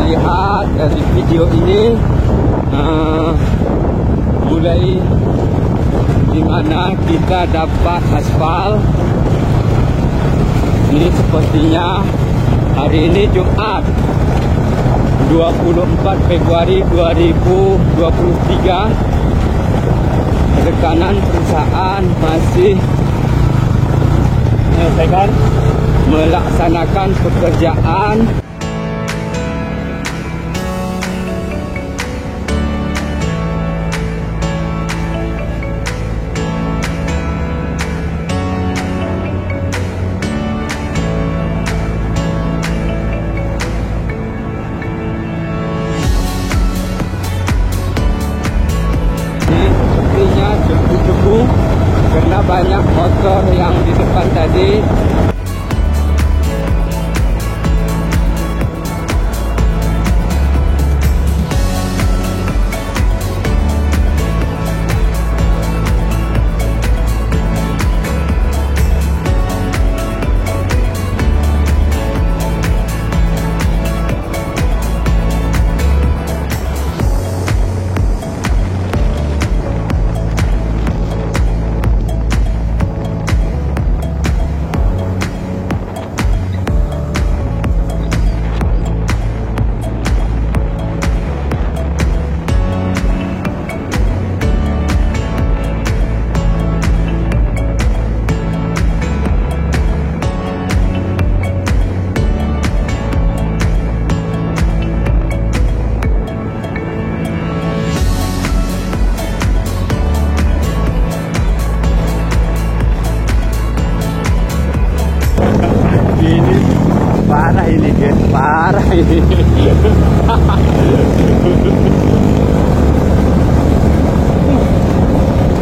lihat dari video ini mulai dimana kita dapat aspal. Ini sepertinya hari ini Jumat 24 Februari 2023. Rekanan perusahaan masih melaksanakan pekerjaan. Sepertinya debu-debu karena banyak motor yang di depan tadi. Parah ini guys, parah ini.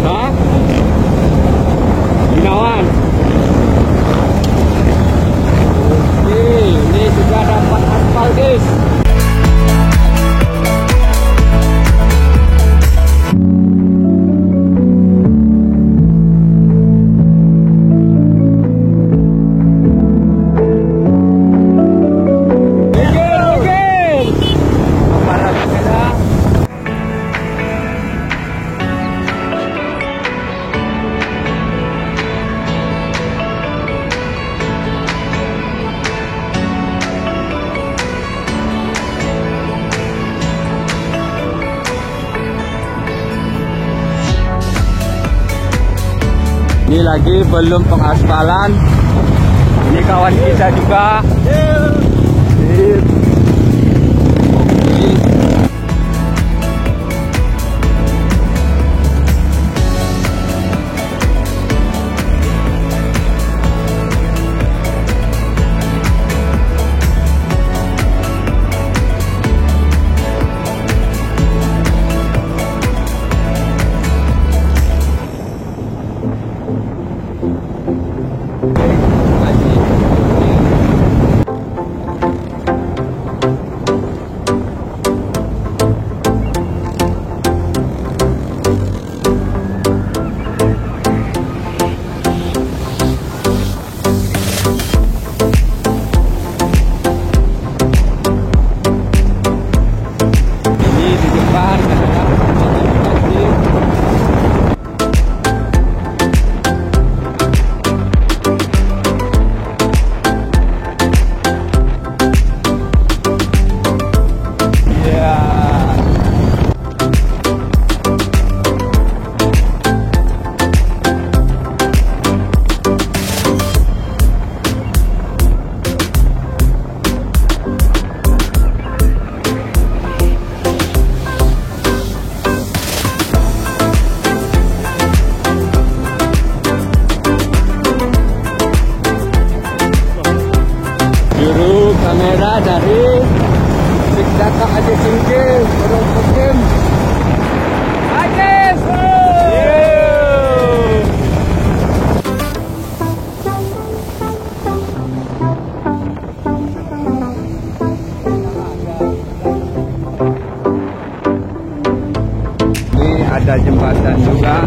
Hah? Gunawan. Oke, ini sudah dapat aspal guys. Ini lagi belum pengaspalan. Ini kawan kita juga. Juru kamera dari Sikdaka aja Cingkil, Burung Pekim. Ajis! Ini ada jembatan juga.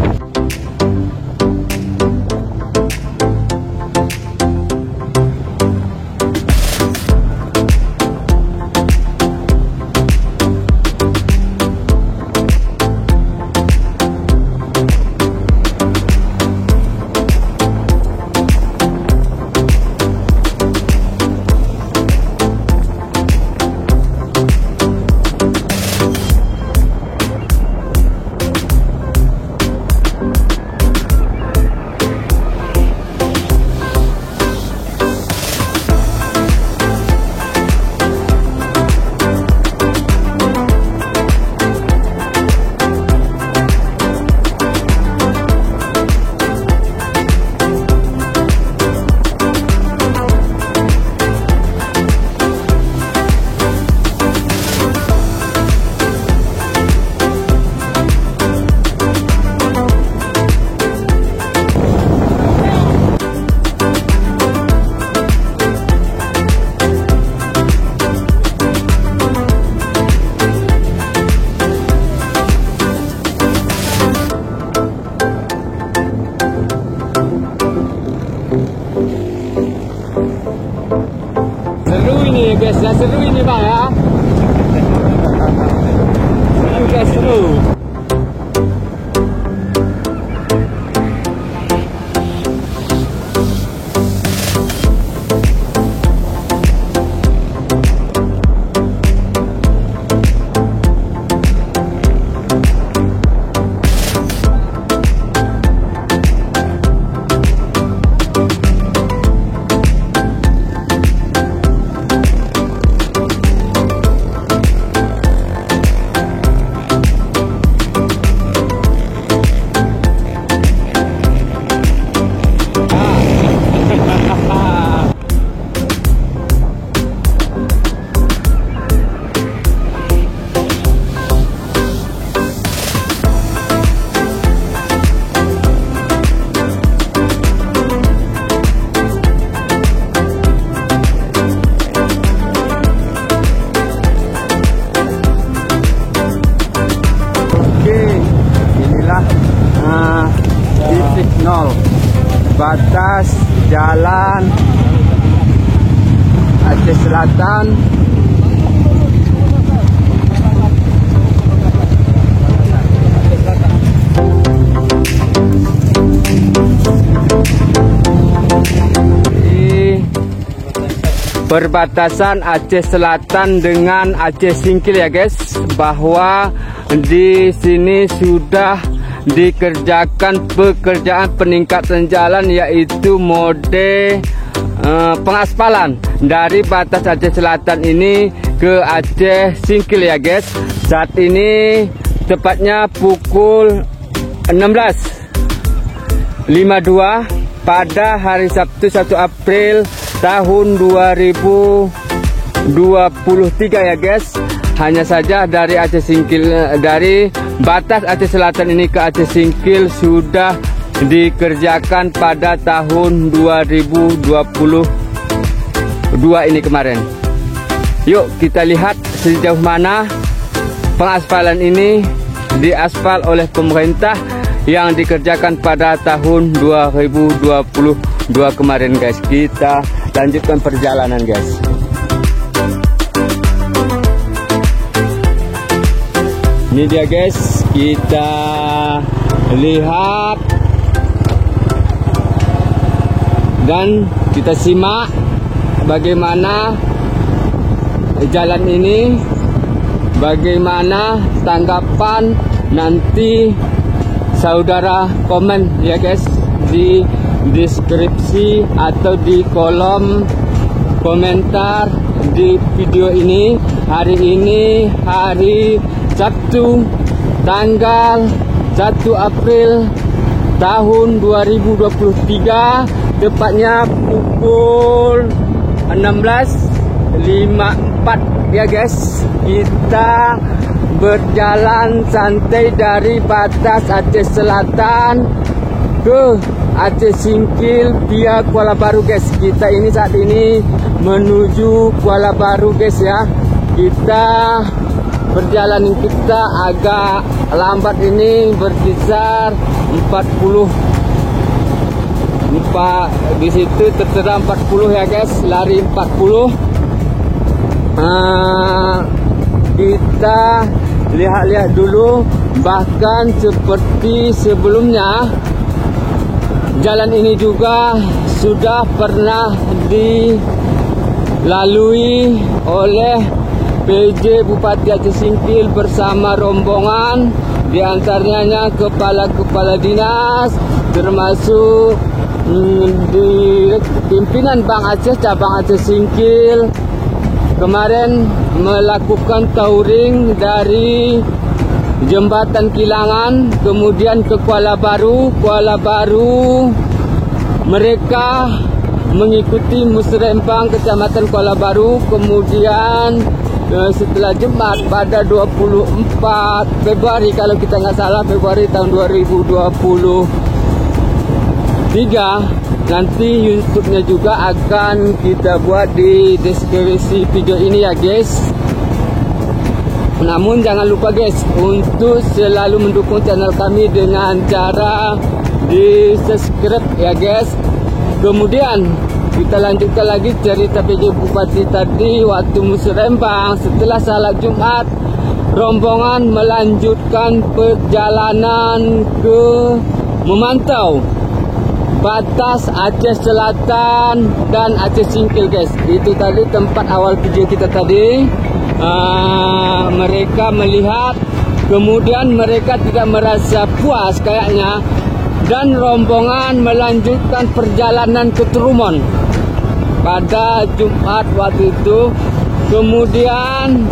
sini bang ya. Oke, seru. Titik nol batas jalan Aceh Selatan. Di perbatasan Aceh Selatan dengan Aceh Singkil ya guys, bahwa di sini sudah dikerjakan pekerjaan peningkatan jalan, yaitu mode pengaspalan dari batas Aceh Selatan ini ke Aceh Singkil ya guys. Saat ini tepatnya pukul 16.52 pada hari Sabtu 1 April tahun 2023 ya guys. Hanya saja dari Aceh Singkil, dari batas Aceh Selatan ini ke Aceh Singkil sudah dikerjakan pada tahun 2022 ini kemarin. Yuk kita lihat sejauh mana pengaspalan ini diaspal oleh pemerintah yang dikerjakan pada tahun 2022 kemarin guys. Kita lanjutkan perjalanan guys. Ini dia guys, kita lihat dan kita simak bagaimana jalan ini, bagaimana tanggapan, nanti saudara komen ya guys di deskripsi atau di kolom komentar di video ini. Hari ini hari Sabtu tanggal 1 April tahun 2023, tepatnya pukul 16.54 ya guys. Kita berjalan santai dari batas Aceh Selatan ke Aceh Singkil via Kuala Baru guys. Kita ini saat ini menuju Kuala Baru guys ya. Perjalanan kita agak lambat ini, berkisar 40. Di situ tertera 40 ya guys, lari 40. Kita lihat-lihat dulu, bahkan seperti sebelumnya jalan ini juga sudah pernah dilalui oleh PJ Bupati Aceh Singkil bersama rombongan, diantaranya kepala-kepala dinas, termasuk di pimpinan Bank Aceh cabang Aceh Singkil kemarin melakukan touring dari Jembatan Kilangan kemudian ke Kuala Baru. Mereka mengikuti Musrembang Kecamatan Kuala Baru, kemudian setelah Jumat pada 24 Februari kalau kita nggak salah, Februari tahun 2023, nanti YouTube-nya juga akan kita buat di deskripsi video ini ya guys. Namun jangan lupa guys untuk selalu mendukung channel kami dengan cara di subscribe ya guys. Kemudian Kita lanjutkan lagi cerita PJ Bupati tadi waktu musrembang. Setelah salat Jumat, rombongan melanjutkan perjalanan ke memantau batas Aceh Selatan dan Aceh Singkil, guys. Itu tadi tempat awal video kita tadi. Mereka melihat, kemudian mereka tidak merasa puas kayaknya, dan rombongan melanjutkan perjalanan ke Trumon pada Jumat waktu itu. Kemudian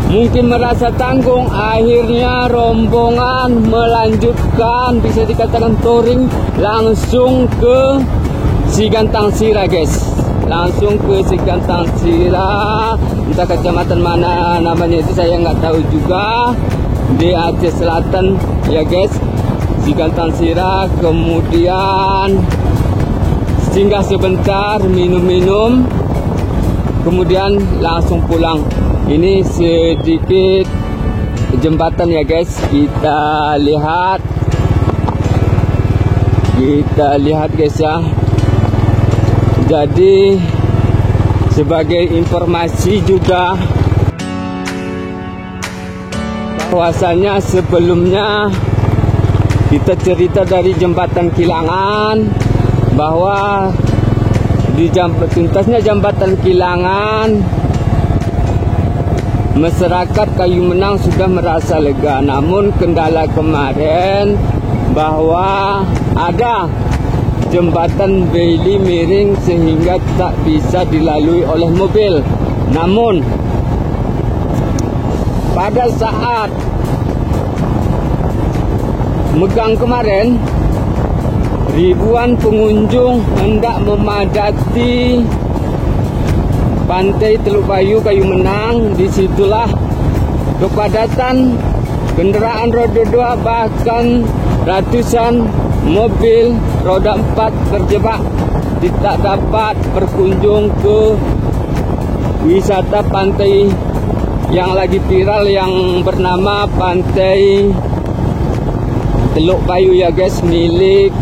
mungkin merasa tanggung, akhirnya rombongan melanjutkan, bisa dikatakan touring, langsung ke Sigantang Sira, guys. Langsung ke Sigantang Sira, entah kecamatan mana namanya itu saya nggak tahu juga, di Aceh Selatan ya, guys. Sigantang Sira. Kemudian singgah sebentar, minum-minum, kemudian langsung pulang. Ini sedikit jembatan ya, guys. Kita lihat guys ya. Jadi sebagai informasi juga, bahwasanya sebelumnya kita cerita dari jembatan Kilangan, bahwa di tuntasnya jembatan Kilangan, masyarakat Kayu Menang sudah merasa lega. Namun kendala kemarin bahwa ada jembatan beli miring sehingga tak bisa dilalui oleh mobil. Namun pada saat megang kemarin, ribuan pengunjung hendak memadati pantai Teluk Bayu Kayu Menang. Disitulah kepadatan kendaraan roda 2, bahkan ratusan mobil roda 4 terjebak, tidak dapat berkunjung ke wisata pantai yang lagi viral yang bernama Pantai Teluk Bayu ya, guys, milik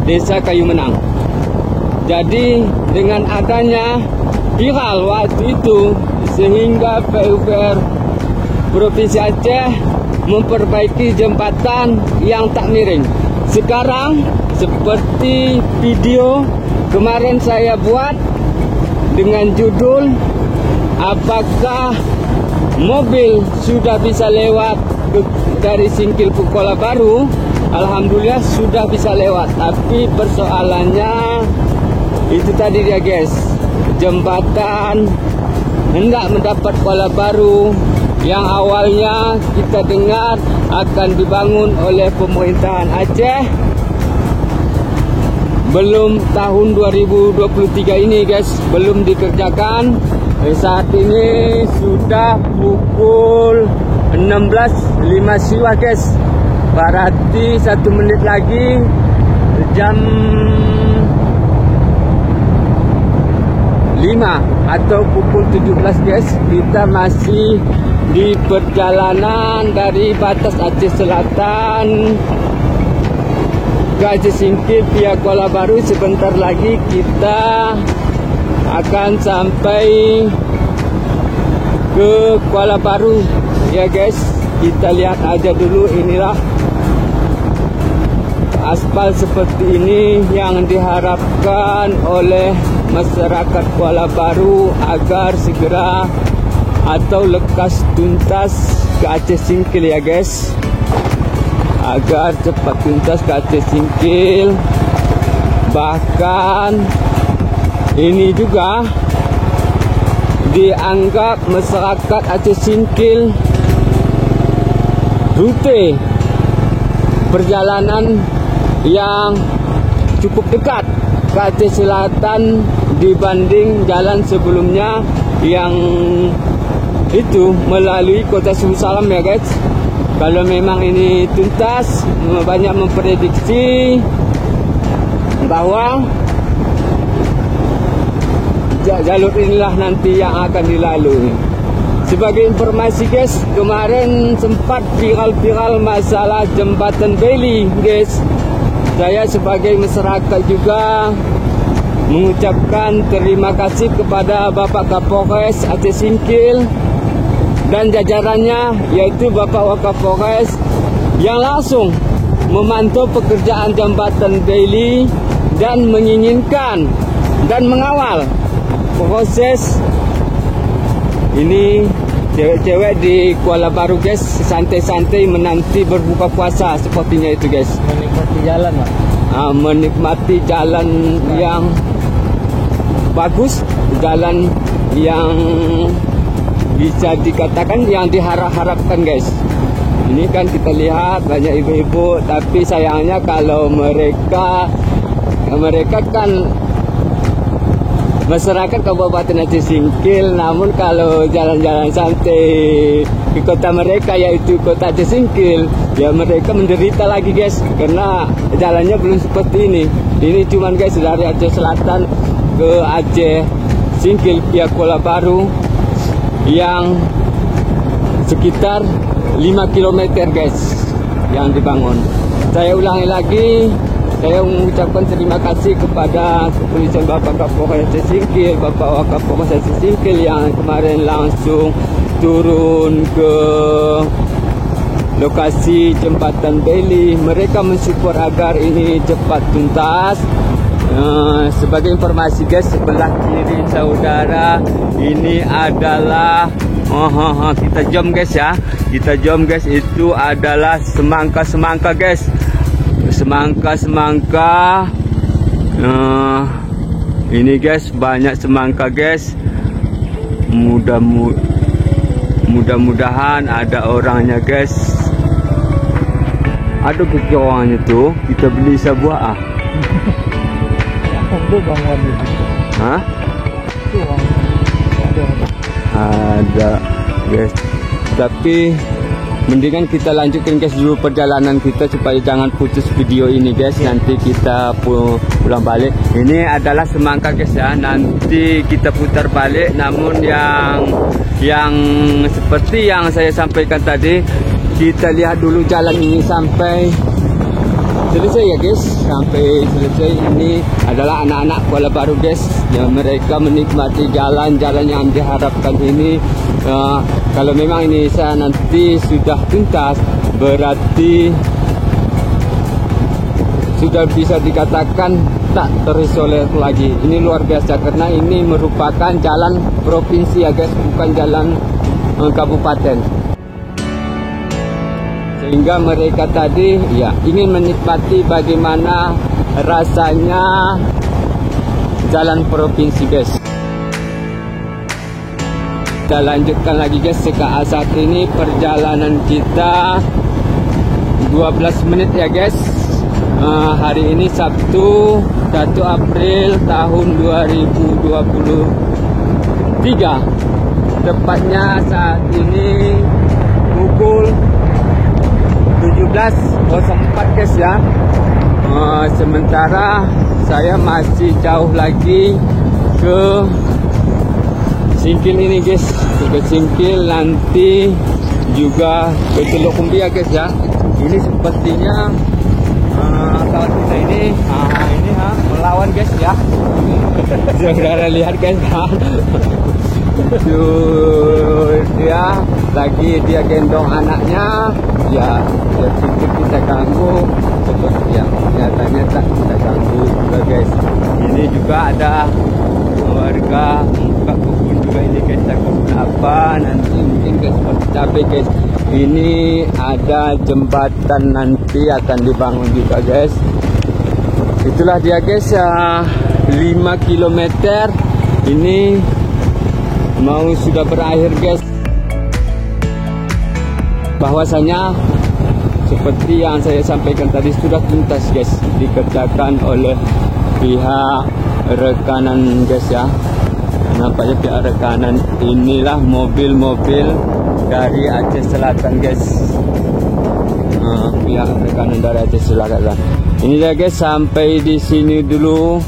Desa Kayu Menang. Jadi dengan adanya viral waktu itu, sehingga PUPR Provinsi Aceh memperbaiki jembatan yang tak miring. Sekarang seperti video kemarin saya buat dengan judul, apakah mobil sudah bisa lewat dari Singkil ke Kuala Baru? Alhamdulillah sudah bisa lewat, tapi persoalannya itu tadi dia, guys. Jembatan hendak mendapat Kuala Baru yang awalnya kita dengar akan dibangun oleh pemerintahan Aceh belum tahun 2023 ini, guys, belum dikerjakan. Saat ini sudah pukul 16.05 siwa, guys. Berarti 1 menit lagi jam 5 atau pukul 17, guys. Kita masih di perjalanan dari batas Aceh Selatan ke Aceh Singkil via Kuala Baru. Sebentar lagi kita akan sampai ke Kuala Baru ya, guys. Kita lihat aja dulu. Inilah aspal seperti ini yang diharapkan oleh masyarakat Kuala Baru agar segera atau lekas tuntas ke Aceh Singkil ya, guys. Agar cepat tuntas ke Aceh Singkil. Bahkan ini juga dianggap masyarakat Aceh Singkil rute perjalanan yang cukup dekat ke Aceh Selatan dibanding jalan sebelumnya yang itu melalui Kota Suhu Salam ya, guys. Kalau memang ini tuntas, banyak memprediksi bahwa jalur inilah nanti yang akan dilalui. Sebagai informasi, guys, kemarin sempat viral-viral masalah jembatan Beli, guys. saya sebagai masyarakat juga mengucapkan terima kasih kepada Bapak Kapolres Aceh Singkil dan jajarannya, yaitu Bapak Wakapolres yang langsung memantau pekerjaan jembatan Bailey dan menginginkan dan mengawal proses ini. Cewek-cewek di Kuala Baru guys, santai-santai menanti berbuka puasa sepertinya itu guys. Menikmati jalan Pak. Menikmati jalan yang bagus, jalan yang bisa dikatakan yang diharap-harapkan guys. Ini kan kita lihat banyak ibu-ibu, tapi sayangnya kalau mereka kan masyarakat Kabupaten Aceh Singkil, namun kalau jalan-jalan santai di kota mereka yaitu kota Aceh Singkil, ya mereka menderita lagi guys, karena jalannya belum seperti ini. Ini cuman guys dari Aceh Selatan ke Aceh Singkil via Kuala Baru yang sekitar 5 km guys yang dibangun. Saya ulangi lagi, saya mengucapkan terima kasih kepada kepolisian Bapak Kapolres Aceh Singkil, Bapak Wakapolres Aceh Singkil yang kemarin langsung turun ke lokasi jembatan Bailey. Mereka mensupport agar ini cepat tuntas. Sebagai informasi guys, sebelah kiri saudara ini adalah kita jom guys ya, kita jom guys, itu adalah semangka-semangka guys. Semangka. Ini guys banyak semangka guys. Mudah-mudahan ada orangnya guys. Ada kaki orangnya tuh, kita beli sebuah Hah? Ada guys. Tapi mendingan kita lanjutkan guys dulu perjalanan kita supaya jangan putus video ini guys. Nanti kita pulang balik. Ini adalah semangka guys ya. Nanti kita putar balik. Namun yang seperti yang saya sampaikan tadi, kita lihat dulu jalan ini sampai selesai ya guys. Sampai selesai. Ini adalah anak-anak Kuala Baru guys, yang mereka menikmati jalan-jalan yang diharapkan ini. Kalau memang ini nanti sudah tuntas, berarti sudah bisa dikatakan tak terisolir lagi. Ini luar biasa karena ini merupakan jalan provinsi ya guys, bukan jalan kabupaten. Sehingga mereka tadi ya ingin menikmati bagaimana rasanya jalan provinsi guys. Kita lanjutkan lagi guys. Saat ini perjalanan kita 12 menit ya guys. Hari ini Sabtu 1 April tahun 2023. Tepatnya saat ini pukul 17.04 guys ya. Sementara saya masih jauh lagi ke Singkil ini guys, ke Singkil, nanti juga ke Teluk Kumbia guys ya. Ini sepertinya kawan kita ini melawan guys ya. Saudara lihat guys dia lagi dia gendong anaknya ya, dia pikir kita ganggu, seperti yang nyatanya tak kita ganggu juga guys. Ini juga ada warga buka kebun juga ini guys. Kebun apa nanti mungkin guys, seperti cabai guys. Ini ada jembatan nanti akan dibangun juga guys. Itulah dia guys ya, 5 km ini mau sudah berakhir guys. Bahwasanya seperti yang saya sampaikan tadi sudah tuntas guys, dikerjakan oleh pihak rekanan guys ya. Nampaknya pihak rekanan inilah mobil-mobil dari Aceh Selatan guys. Pihak rekanan dari Aceh Selatan. Ini ya guys, sampai di sini dulu